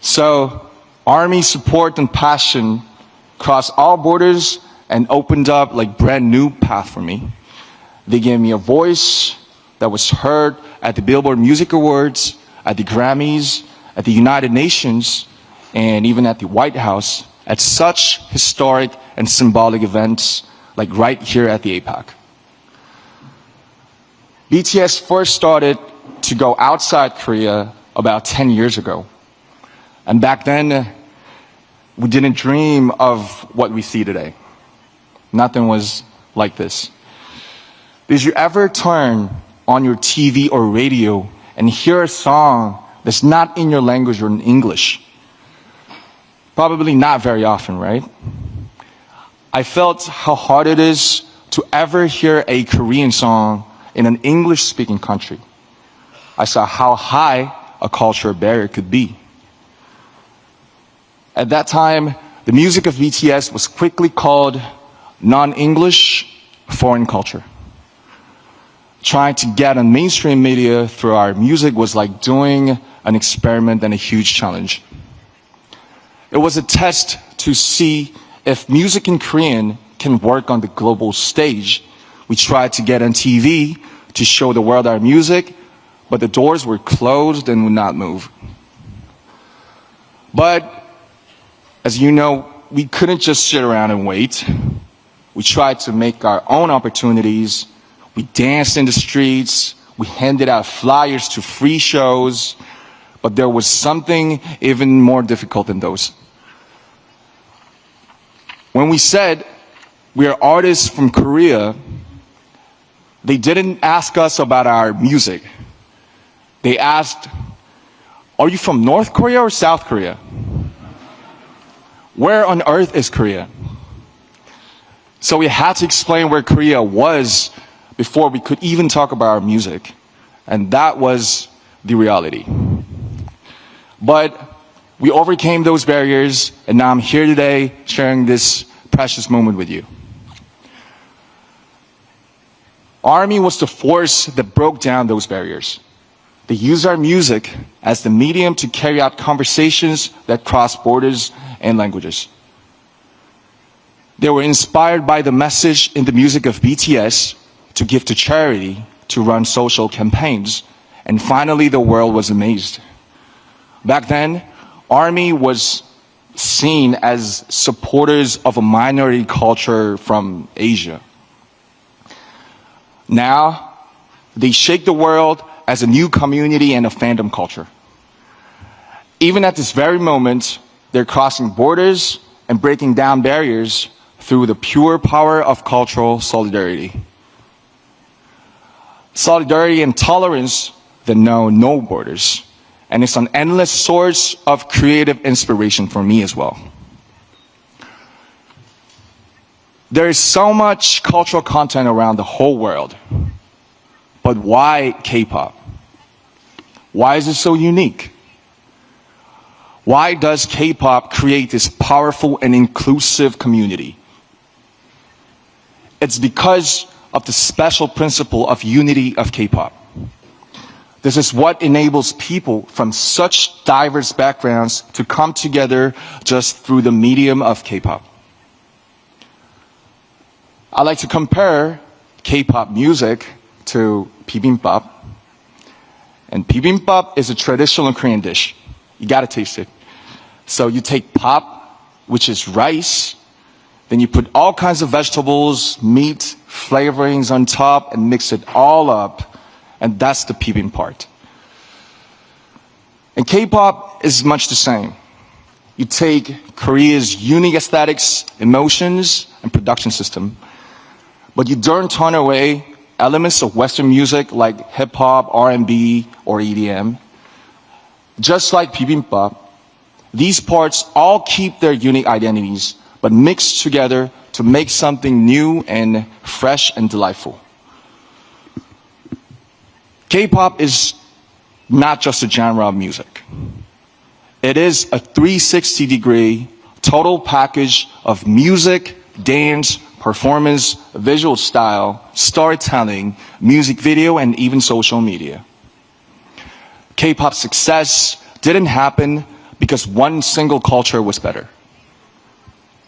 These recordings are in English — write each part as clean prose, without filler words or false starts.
So Army support and passion crossed all borders and opened up like brand new path for me. They gave me a voice that was heard at the Billboard Music Awards, at the Grammys, at the United Nations, and even at the White House, at such historic and symbolic events like right here at the APEC. BTS first started to go outside Korea about 10 years ago. And back then, we didn't dream of what we see today. Nothing was like this. Did you ever turn on your TV or radio and hear a song that's not in your language or in English? Probably not very often, right? I felt how hard it is to ever hear a Korean song in an English-speaking country. I saw how high a cultural barrier could be. At that time, the music of BTS was quickly called non-English foreign culture. Trying to get on mainstream media through our music was like doing an experiment and a huge challenge. It was a test to see if music in Korean can work on the global stage. We tried to get on TV to show the world our music, but the doors were closed and would not move. But as you know, we couldn't just sit around and wait. We tried to make our own opportunities. We danced in the streets. We handed out flyers to free shows. But there was something even more difficult than those. When we said we are artists from Korea, they didn't ask us about our music. They asked, are you from North Korea or South Korea? Where on earth is Korea? So we had to explain where Korea was before we could even talk about our music. And that was the reality. But we overcame those barriers, and now I'm here today sharing this precious moment with you. Army was the force that broke down those barriers. They used our music as the medium to carry out conversations that cross borders and languages. They were inspired by the message in the music of BTS to give to charity, to run social campaigns, and finally the world was amazed. Back then, Army was seen as supporters of a minority culture from Asia. Now, they shake the world as a new community and a fandom culture. Even at this very moment, they're crossing borders and breaking down barriers through the pure power of cultural solidarity. Solidarity and tolerance that know no borders. And it's an endless source of creative inspiration for me as well. There is so much cultural content around the whole world. But why K-pop? Why is it so unique? Why does K-pop create this powerful and inclusive community? It's because of the special principle of unity of K-pop. This is what enables people from such diverse backgrounds to come together just through the medium of K-pop. I like to compare K-pop music to bibimbap. And bibimbap is a traditional Korean dish. You gotta taste it. So you take pap, which is rice, then you put all kinds of vegetables, meat, flavorings on top, and mix it all up. And that's the bibimbap part. And K-pop is much the same. You take Korea's unique aesthetics, emotions, and production system, but you don't turn away elements of Western music like hip-hop, R&B, or EDM. Just like bibimbap, these parts all keep their unique identities, but mix together to make something new and fresh and delightful. K-pop is not just a genre of music. It is a 360-degree total package of music, dance, performance, visual style, storytelling, music video, and even social media. K-pop success didn't happen because one single culture was better.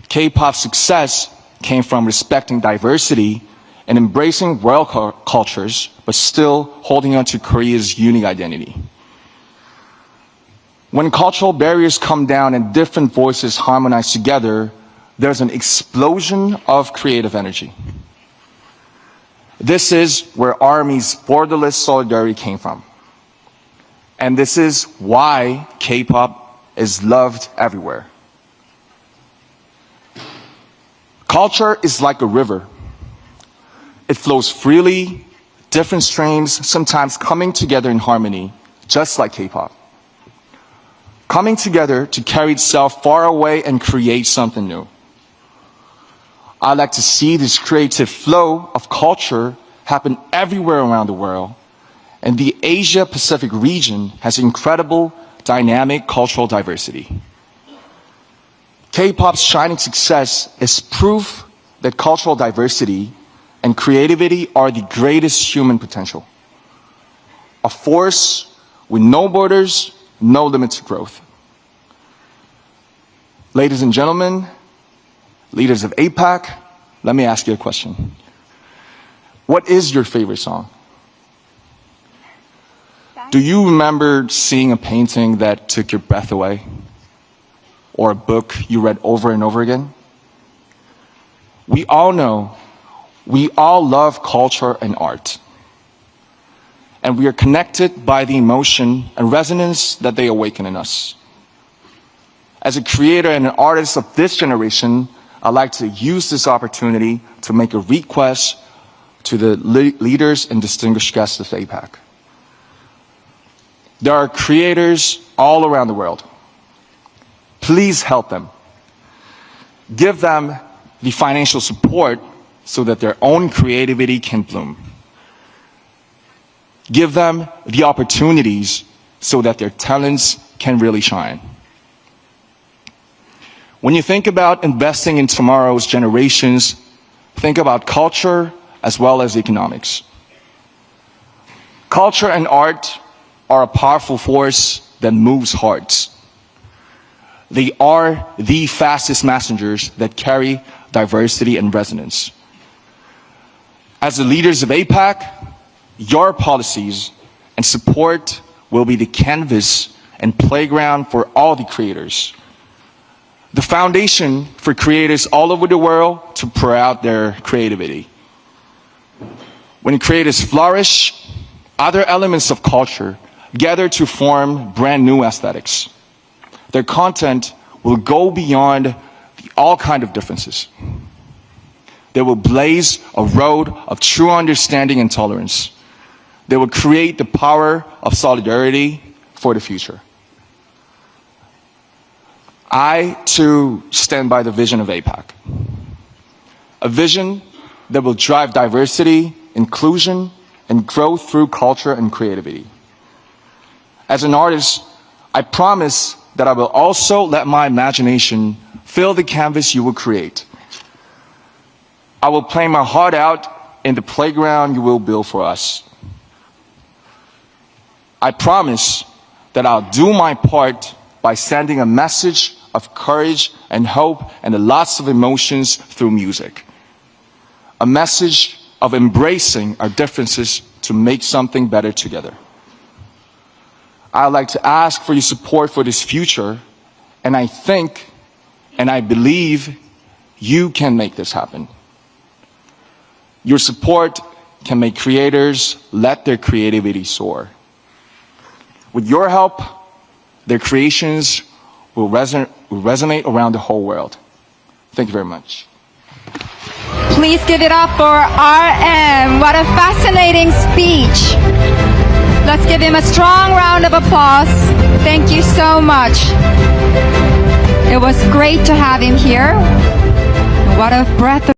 K-pop's success came from respecting diversity and embracing world cultures, but still holding on to Korea's unique identity. When cultural barriers come down and different voices harmonize together, there's an explosion of creative energy. This is where ARMY's borderless solidarity came from. And this is why K-pop is loved everywhere. Culture is like a river. It flows freely, different streams, sometimes coming together in harmony, just like K-pop. Coming together to carry itself far away and create something new. I like to see this creative flow of culture happen everywhere around the world, and the Asia-Pacific region has incredible, dynamic cultural diversity. K-pop's shining success is proof that cultural diversity and creativity are the greatest human potential. A force with no borders, no limit to growth. Ladies and gentlemen, leaders of APEC, let me ask you a question. What is your favorite song? Do you remember seeing a painting that took your breath away? Or a book you read over and over again? We all know, we all love culture and art. And we are connected by the emotion and resonance that they awaken in us. As a creator and an artist of this generation, I'd like to use this opportunity to make a request to the leaders and distinguished guests of APEC. There are creators all around the world. Please help them. Give them the financial support so that their own creativity can bloom. Give them the opportunities so that their talents can really shine. When you think about investing in tomorrow's generations, think about culture as well as economics. Culture and art are a powerful force that moves hearts. They are the fastest messengers that carry diversity and resonance. As the leaders of APEC, your policies and support will be the canvas and playground for all the creators. The foundation for creators all over the world to pour out their creativity. When creators flourish, other elements of culture gather to form brand new aesthetics. Their content will go beyond all kinds of differences. They will blaze a road of true understanding and tolerance. They will create the power of solidarity for the future. I, too, stand by the vision of APEC. A vision that will drive diversity, inclusion, and growth through culture and creativity. As an artist, I promise that I will also let my imagination fill the canvas you will create. I will play my heart out in the playground you will build for us. I promise that I'll do my part by sending a message of courage and hope and lots of emotions through music. A message of embracing our differences to make something better together. I'd like to ask for your support for this future, and I think and I believe you can make this happen. Your support can make creators let their creativity soar. With your help, their creations will resonate around the whole world. Thank you very much. Please give it up for RM. What a fascinating speech. Let's give him a strong round of applause. Thank you so much. It was great to have him here. What a breath of